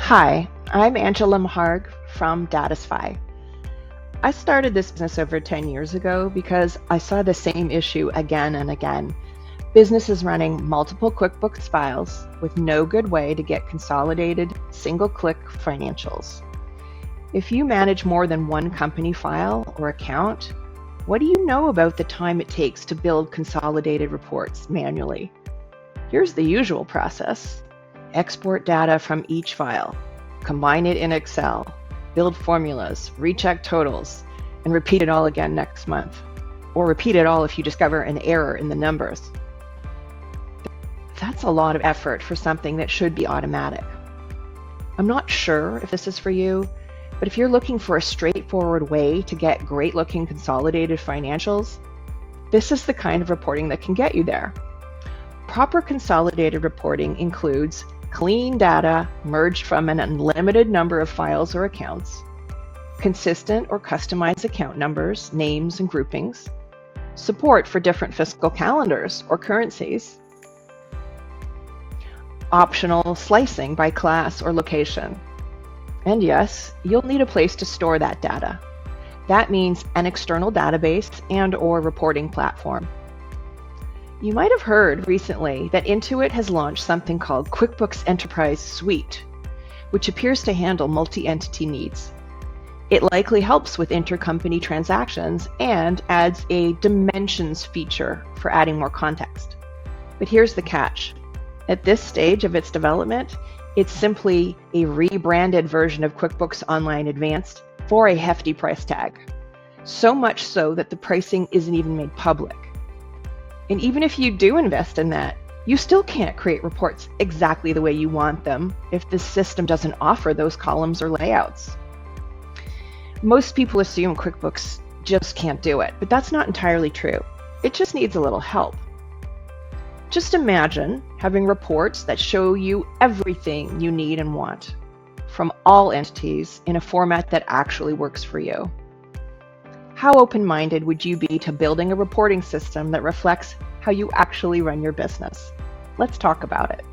Hi, I'm Angela Maharg from Datisfy. I started this business over 10 years ago because I saw the same issue again and again. Businesses running multiple QuickBooks files with no good way to get consolidated, single-click financials. If you manage more than one company file or account, what do you know about the time it takes to build consolidated reports manually? Here's the usual process. Export data from each file, combine it in Excel, build formulas, recheck totals, and repeat it all again next month. Or repeat it all if you discover an error in the numbers. That's a lot of effort for something that should be automatic. I'm not sure if this is for you, but if you're looking for a straightforward way to get great-looking consolidated financials, this is the kind of reporting that can get you there. Proper consolidated reporting includes clean data merged from an unlimited number of files or accounts, consistent or customized account numbers, names, and groupings, support for different fiscal calendars or currencies, optional slicing by class or location. And yes, you'll need a place to store that data. That means an external database and/or reporting platform. You might have heard recently that Intuit has launched something called QuickBooks Enterprise Suite, which appears to handle multi-entity needs. It likely helps with intercompany transactions and adds a dimensions feature for adding more context. But here's the catch. At this stage of its development, it's simply a rebranded version of QuickBooks Online Advanced for a hefty price tag. So much so that the pricing isn't even made public. And even if you do invest in that, you still can't create reports exactly the way you want them if the system doesn't offer those columns or layouts. Most people assume QuickBooks just can't do it, but that's not entirely true. It just needs a little help. Just imagine having reports that show you everything you need and want from all entities in a format that actually works for you. How open-minded would you be to building a reporting system that reflects how you actually run your business? Let's talk about it.